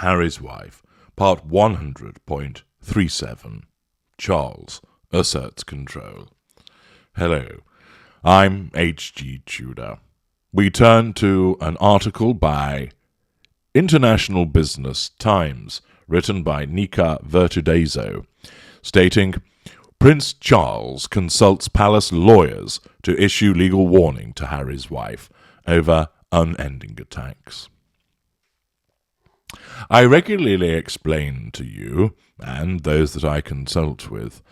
Harry's Wife, Part 100.37. Charles asserts control. Hello, I'm H.G. Tudor. We turn to an article by International Business Times, written by Nika Vertudezo, stating, Prince Charles consults palace lawyers to issue legal warning to Harry's wife over unending attacks. I regularly explain to you, and those that I consult with,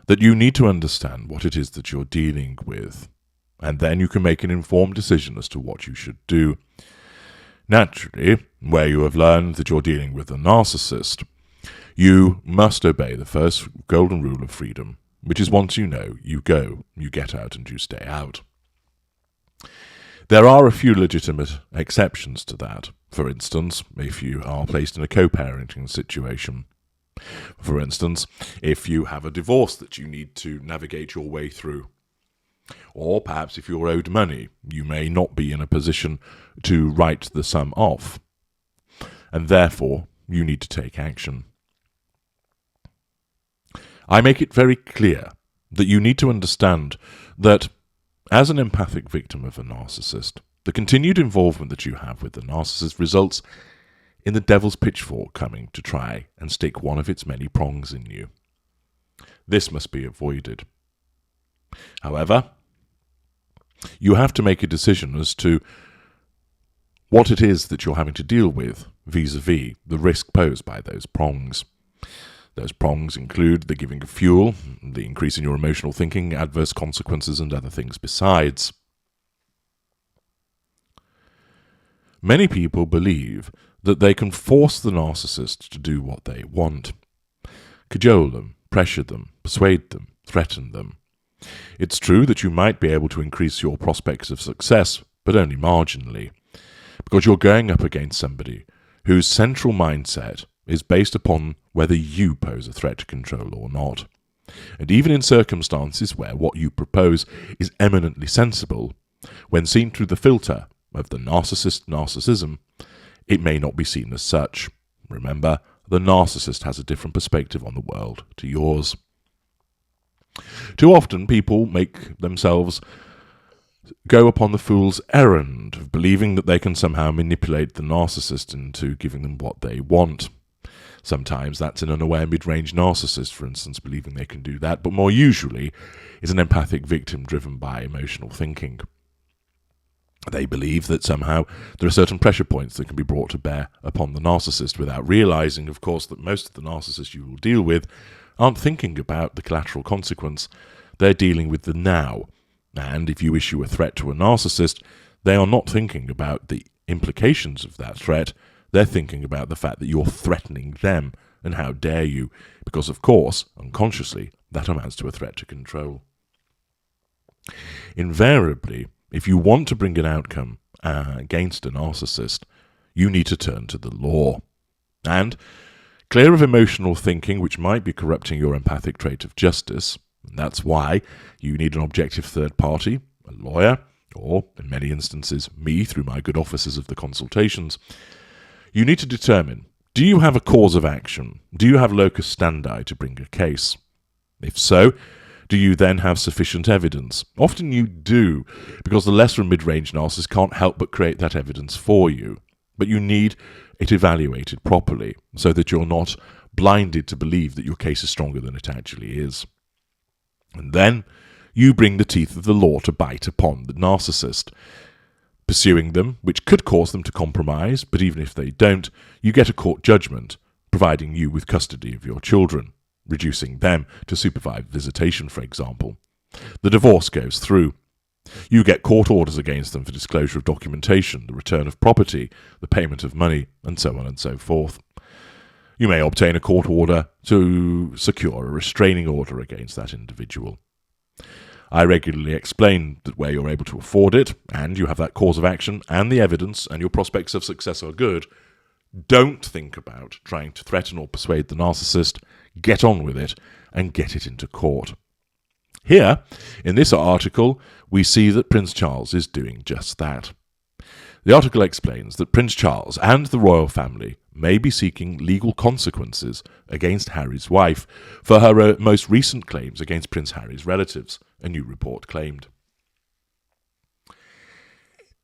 that you need to understand what it is that you're dealing with, and then you can make an informed decision as to what you should do. Naturally, where you have learned that you're dealing with a narcissist, you must obey the first golden rule of freedom, which is once you know, you go, you get out, and you stay out. There are a few legitimate exceptions to that. For instance, if you are placed in a co-parenting situation. For instance, if you have a divorce that you need to navigate your way through. Or perhaps if you're owed money, you may not be in a position to write the sum off, and therefore you need to take action. I make it very clear that you need to understand that, as an empathic victim of a narcissist, the continued involvement that you have with the narcissist results in the devil's pitchfork coming to try and stick one of its many prongs in you. This must be avoided. However, you have to make a decision as to what it is that you're having to deal with vis-a-vis the risk posed by those prongs. Those prongs include the giving of fuel, the increase in your emotional thinking, adverse consequences, and other things besides. Many people believe that they can force the narcissist to do what they want. Cajole them, pressure them, persuade them, threaten them. It's true that you might be able to increase your prospects of success, but only marginally, because you're going up against somebody whose central mindset is based upon whether you pose a threat to control or not. And even in circumstances where what you propose is eminently sensible, when seen through the filter of the narcissist narcissism, it may not be seen as such. Remember, the narcissist has a different perspective on the world to yours. Too often people make themselves go upon the fool's errand of believing that they can somehow manipulate the narcissist into giving them what they want. Sometimes that's an unaware mid-range narcissist, for instance, believing they can do that, but more usually is an empathic victim driven by emotional thinking. They believe that somehow there are certain pressure points that can be brought to bear upon the narcissist without realizing, of course, that most of the narcissists you will deal with aren't thinking about the collateral consequence. They're dealing with the now. And if you issue a threat to a narcissist, they are not thinking about the implications of that threat. They're thinking about the fact that you're threatening them, and how dare you, because of course, unconsciously, that amounts to a threat to control. Invariably, if you want to bring an outcome against a narcissist, you need to turn to the law. And, clear of emotional thinking which might be corrupting your empathic trait of justice, and that's why you need an objective third party, a lawyer, or, in many instances, me through my good offices of the consultations. You need to determine, do you have a cause of action? Do you have locus standi to bring a case? If so, do you then have sufficient evidence? Often you do, because the lesser and mid-range narcissist can't help but create that evidence for you. But you need it evaluated properly, so that you're not blinded to believe that your case is stronger than it actually is. And then you bring the teeth of the law to bite upon the narcissist, pursuing them, which could cause them to compromise, but even if they don't, you get a court judgment, providing you with custody of your children, reducing them to supervised visitation, for example. The divorce goes through. You get court orders against them for disclosure of documentation, the return of property, the payment of money, and so on and so forth. You may obtain a court order to secure a restraining order against that individual. I regularly explain that where you're able to afford it, and you have that cause of action, and the evidence, and your prospects of success are good, don't think about trying to threaten or persuade the narcissist. Get on with it, and get it into court. Here, in this article, we see that Prince Charles is doing just that. The article explains that Prince Charles and the royal family may be seeking legal consequences against Harry's wife for her most recent claims against Prince Harry's relatives, a new report claimed.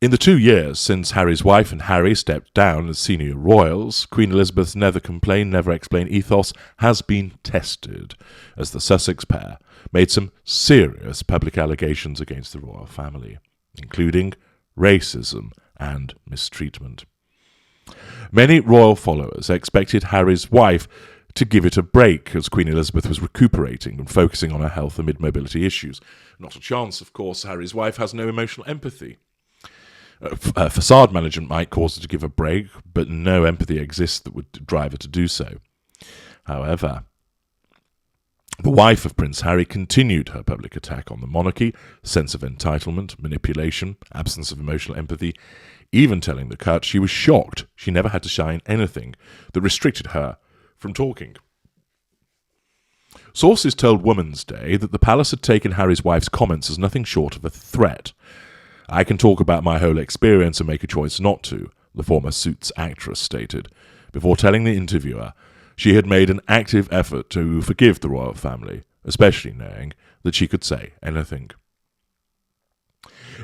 In the 2 years since Harry's wife and Harry stepped down as senior royals, Queen Elizabeth's never complain, never explain ethos has been tested, as the Sussex pair made some serious public allegations against the royal family, including racism and mistreatment. Many royal followers expected Harry's wife to give it a break as Queen Elizabeth was recuperating and focusing on her health amid mobility issues. Not a chance, of course. Harry's wife has no emotional empathy. Facade management might cause her to give a break, but no empathy exists that would drive her to do so. However, the wife of Prince Harry continued her public attack on the monarchy, sense of entitlement, manipulation, absence of emotional empathy, even telling the Cut she was shocked she never had to sign anything that restricted her from talking. Sources told Woman's Day that the palace had taken Harry's wife's comments as nothing short of a threat. "I can talk about my whole experience and make a choice not to," the former Suits actress stated, before telling the interviewer she had made an active effort to forgive the royal family, especially knowing that she could say anything.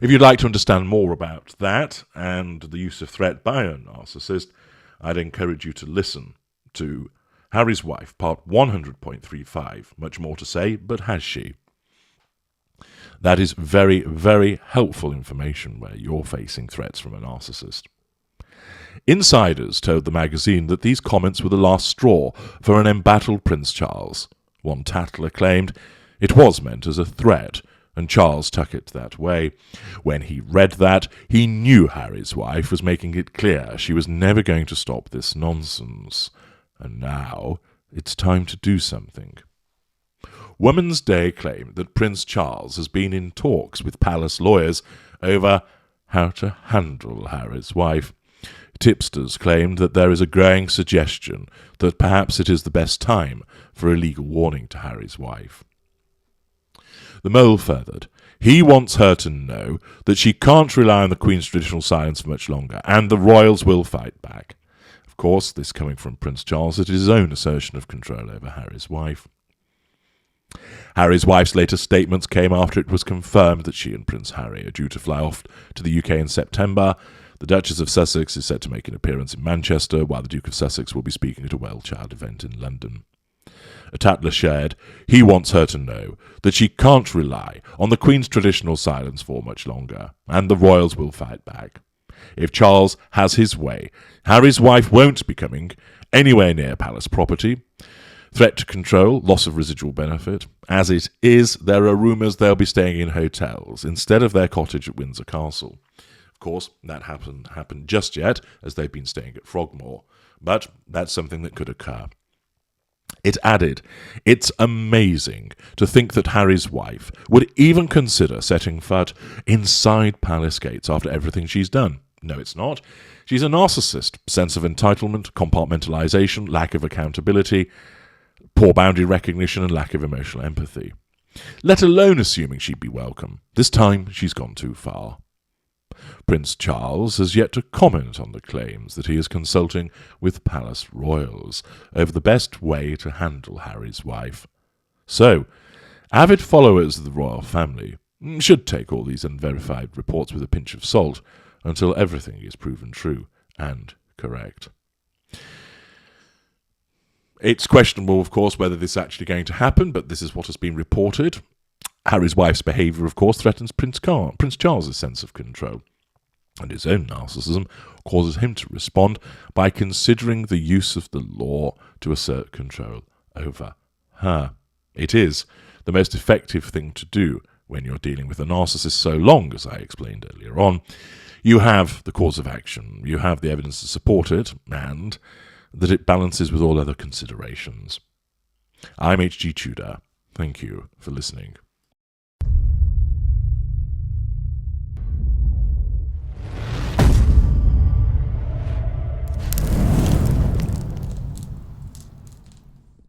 If you'd like to understand more about that and the use of threat by a narcissist, I'd encourage you to listen to Harry's Wife, part 100.35. Much more to say, but has she? That is very, very helpful information where you're facing threats from a narcissist. Insiders told the magazine that these comments were the last straw for an embattled Prince Charles. One tattler claimed it was meant as a threat, and Charles took it that way. When he read that, he knew Harry's wife was making it clear she was never going to stop this nonsense. And now it's time to do something. Woman's Day claimed that Prince Charles has been in talks with palace lawyers over how to handle Harry's wife. Tipsters claimed that there is a growing suggestion that perhaps it is the best time for a legal warning to Harry's wife. The Mole furthered, he wants her to know that she can't rely on the Queen's traditional silence for much longer, and the royals will fight back. Of course, this coming from Prince Charles, it is his own assertion of control over Harry's wife. Harry's wife's latest statements came after it was confirmed that she and Prince Harry are due to fly off to the UK in September. The Duchess of Sussex is set to make an appearance in Manchester, while the Duke of Sussex will be speaking at a well-child event in London. A tattler shared, he wants her to know that she can't rely on the Queen's traditional silence for much longer, and the royals will fight back. If Charles has his way, Harry's wife won't be coming anywhere near palace property. Threat to control, loss of residual benefit. As it is, there are rumours they'll be staying in hotels instead of their cottage at Windsor Castle. Of course, that hasn't happened just yet, as they've been staying at Frogmore, but that's something that could occur. It added, it's amazing to think that Harry's wife would even consider setting foot inside palace gates after everything she's done. No, it's not. She's a narcissist. Sense of entitlement, compartmentalization, lack of accountability, poor boundary recognition, and lack of emotional empathy. Let alone assuming she'd be welcome. This time she's gone too far. Prince Charles has yet to comment on the claims that he is consulting with palace royals over the best way to handle Harry's wife. So, avid followers of the royal family should take all these unverified reports with a pinch of salt until everything is proven true and correct. It's questionable, of course, whether this is actually going to happen, but this is what has been reported. Harry's wife's behaviour, of course, threatens Prince Charles's sense of control, and his own narcissism causes him to respond by considering the use of the law to assert control over her. It is the most effective thing to do when you're dealing with a narcissist, so long, as I explained earlier on, you have the cause of action, you have the evidence to support it, and that it balances with all other considerations. I'm H.G. Tudor. Thank you for listening.